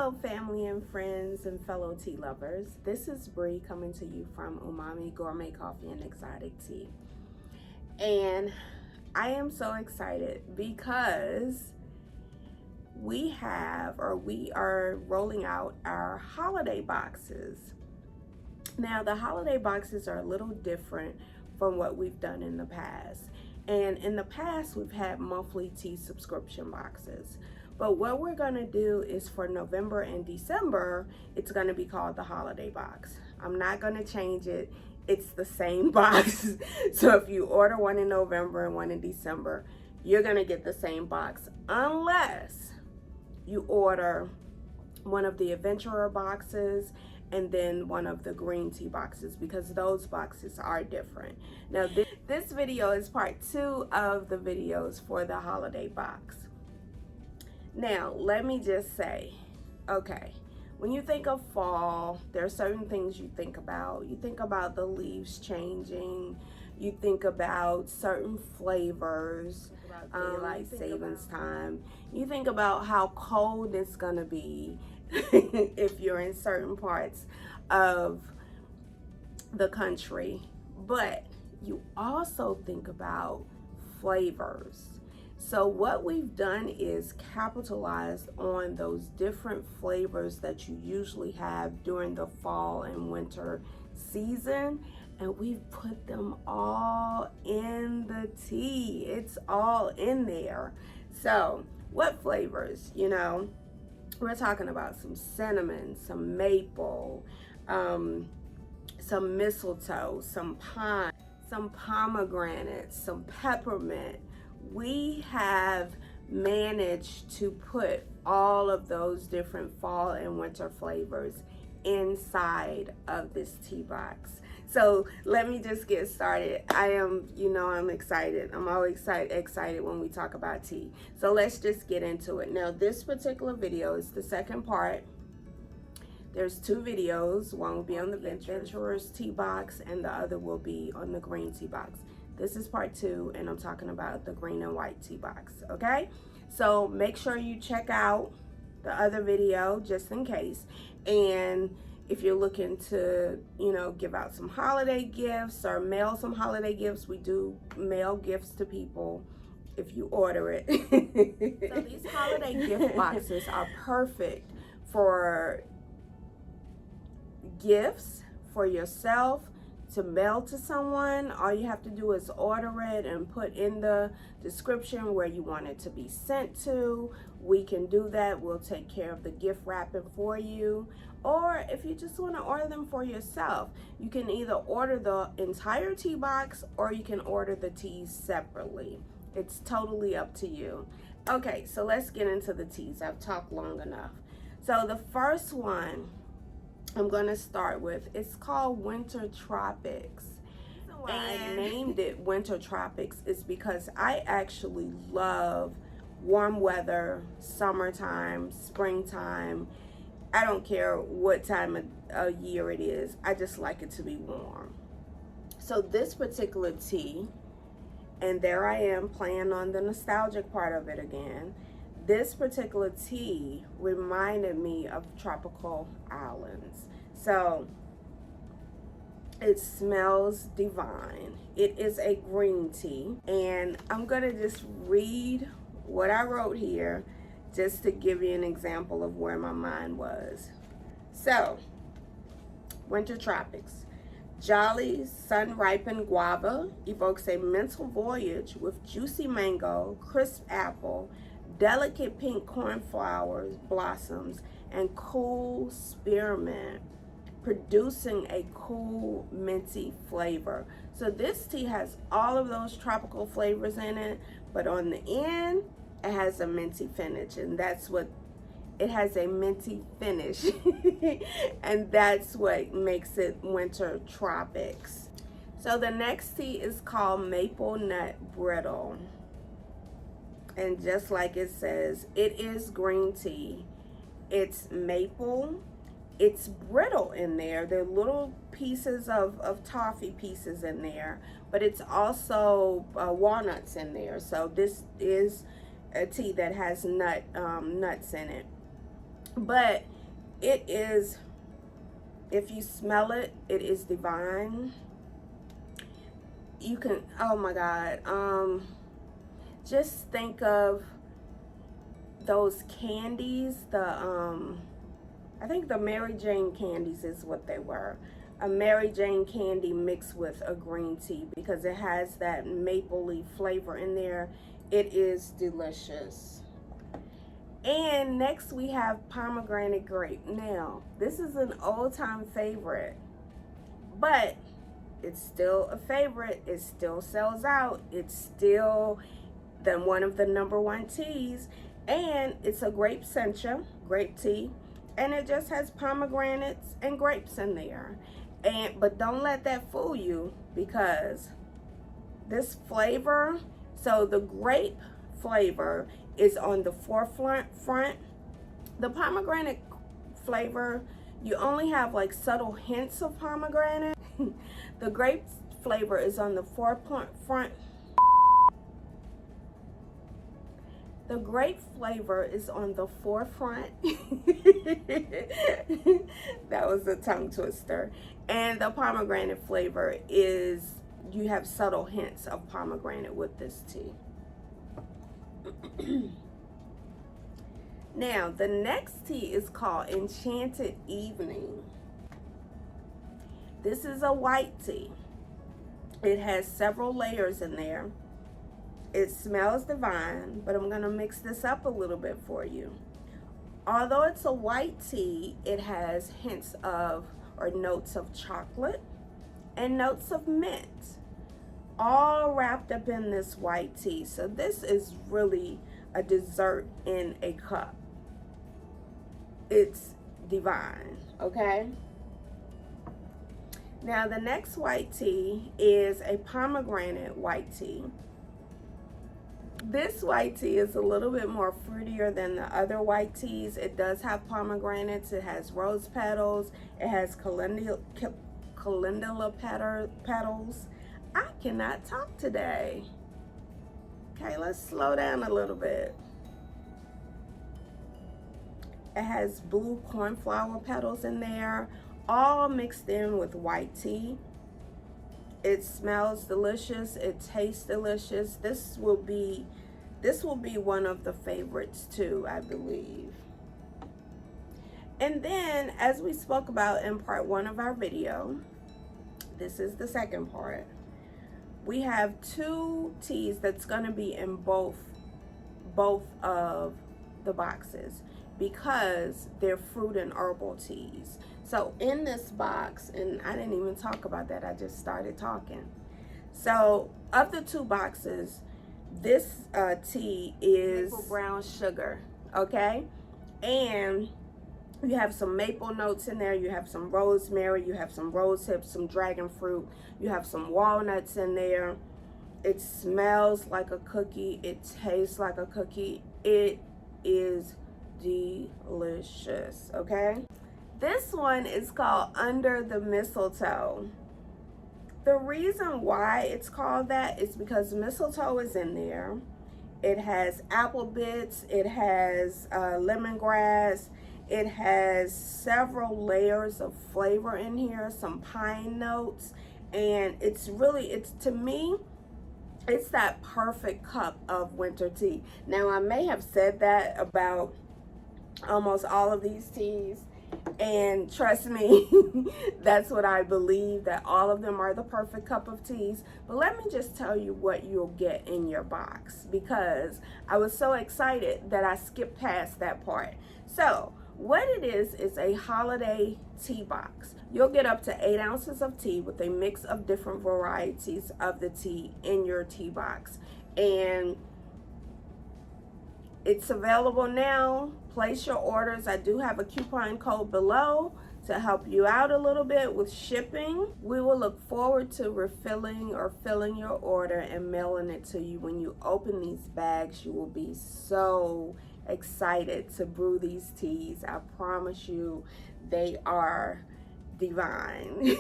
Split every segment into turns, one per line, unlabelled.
Hello, family and friends and fellow tea lovers. This is Bree coming to you from Umami Gourmet Coffee and Exotic Tea. And I am so excited because we are rolling out our holiday boxes. Now, the holiday boxes are a little different from what we've done in the past. And in the past, we've had monthly tea subscription boxes. But what we're going to do is for November and December, it's going to be called the holiday box. I'm not going to change it. It's the same box. So if you order one in November and one in December, you're going to get the same box unless you order one of the adventurer boxes and then one of the green tea boxes, because those boxes are different. Now this video is part 2 of the videos for the holiday box. Now, let me just say, okay, when you think of fall, there are certain things you think about. You think about the leaves changing. You think about certain flavors, daylight savings time. You think about how cold it's gonna be if you're in certain parts of the country. But you also think about flavors. So what we've done is capitalized on those different flavors that you usually have during the fall and winter season, and we've put them all in the tea. It's all in there. So what flavors? You know, we're talking about some cinnamon, some maple, some mistletoe, some pine, some pomegranate, some peppermint. We have managed to put all of those different fall and winter flavors inside of this tea box. So let me just get started. I'm excited. I'm always excited when we talk about tea. So let's just get into it. Now, this particular video is the second part. There's 2 videos. One will be on the Adventurer's tea box and the other will be on the green tea box. This is part 2, and I'm talking about the green and white tea box, okay? So make sure you check out the other video just in case. And if you're looking to, give out some holiday gifts or mail some holiday gifts, we do mail gifts to people if you order it. So these holiday gift boxes are perfect for gifts for yourself, to mail to someone. All you have to do is order it and put in the description where you want it to be sent to. We can do that. We'll take care of the gift wrapping for you. Or if you just want to order them for yourself, you can either order the entire tea box or you can order the teas separately. It's totally up to you. Okay, so let's get into the teas. I've talked long enough. So the first one I'm going to start with, it's called Winter Tropics. Why I named it Winter Tropics is because I actually love warm weather, summertime, springtime. I don't care what time of year it is. I just like it to be warm. So this particular tea, and there I am playing on the nostalgic part of it again. This particular tea reminded me of tropical islands. So it smells divine. It is a green tea. And I'm going to just read what I wrote here just to give you an example of where my mind was. So, Winter Tropics. Jolly sun-ripened guava evokes a mental voyage with juicy mango, crisp apple, delicate pink cornflower blossoms, and cool spearmint, producing a cool minty flavor. So this tea has all of those tropical flavors in it, but on the end, it has a minty finish, and that's what it has, a minty finish. And that's what makes it Winter Tropics. So the next tea is called Maple Nut Brittle. And just like it says, it is green tea. It's maple. It's brittle in there. There are little pieces of toffee pieces in there, but it's also walnuts in there. So this is a tea that has nuts in it. But It is, if you smell it, it is divine. You can, oh my God, just think of those candies, I think the Mary Jane candies is what they were. A Mary Jane candy mixed with a green tea, because it has that mapley flavor in there. It is delicious. And next we have Pomegranate Grape. Now, this is an old-time favorite, but it's still a favorite. It still sells out. It's still one of the #1 teas. And it's a grape sencha, grape tea. And it just has pomegranates and grapes in there. But don't let that fool you, because this flavor, so the grape flavor is on the forefront. The pomegranate flavor, you only have like subtle hints of pomegranate. The grape flavor is on the forefront. The grape flavor is on the forefront. That was a tongue twister. And the pomegranate flavor is, you have subtle hints of pomegranate with this tea. Now, the next tea is called Enchanted Evening. This is a white tea. It has several layers in there. It smells divine, but I'm going to mix this up a little bit for you. Although it's a white tea, it has hints of, or notes of chocolate and notes of mint, all wrapped up in this white tea. So this is really a dessert in a cup. It's divine, okay? Now the next white tea is a pomegranate white tea. This white tea is a little bit more fruitier than the other white teas. It does have pomegranates, it has rose petals, it has calendula petals. I cannot talk today. Okay, let's slow down a little bit. It has blue cornflower petals in there, all mixed in with white tea. It smells delicious. It tastes delicious. This will be one of the favorites too, I believe. And then, as we spoke about in part 1 of our video, this is the second part. We have 2 teas that's going to be in both of the boxes, because they're fruit and herbal teas. So in this box, and I didn't even talk about that, I just started talking. So of the 2 boxes, this tea is maple brown sugar, okay? And you have some maple notes in there, you have some rosemary, you have some rose hips, some dragon fruit, you have some walnuts in there. It smells like a cookie, it tastes like a cookie. It is delicious, okay? This one is called Under the Mistletoe. The reason why it's called that is because mistletoe is in there. It has apple bits, it has lemongrass, it has several layers of flavor in here, some pine notes, and it's to me, it's that perfect cup of winter tea. Now, I may have said that about almost all of these teas, and trust me, that's what I believe, that all of them are the perfect cup of teas. But let me just tell you what you'll get in your box, because I was so excited that I skipped past that part. So what it is a holiday tea box. You'll get up to 8 ounces of tea with a mix of different varieties of the tea in your tea box. And it's available now. Place your orders. I do have a coupon code below to help you out a little bit with shipping. We will look forward to refilling or filling your order and mailing it to you. When you open these bags, you will be so excited to brew these teas. I promise you, they are divine.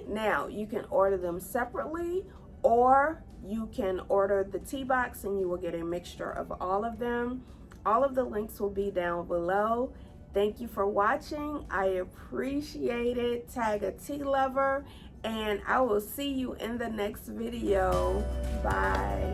Now, you can order them separately, or you can order the tea box and you will get a mixture of all of them. All of the links will be down below. Thank you for watching. I appreciate it. Tag a tea lover, and I will see you in the next video. Bye.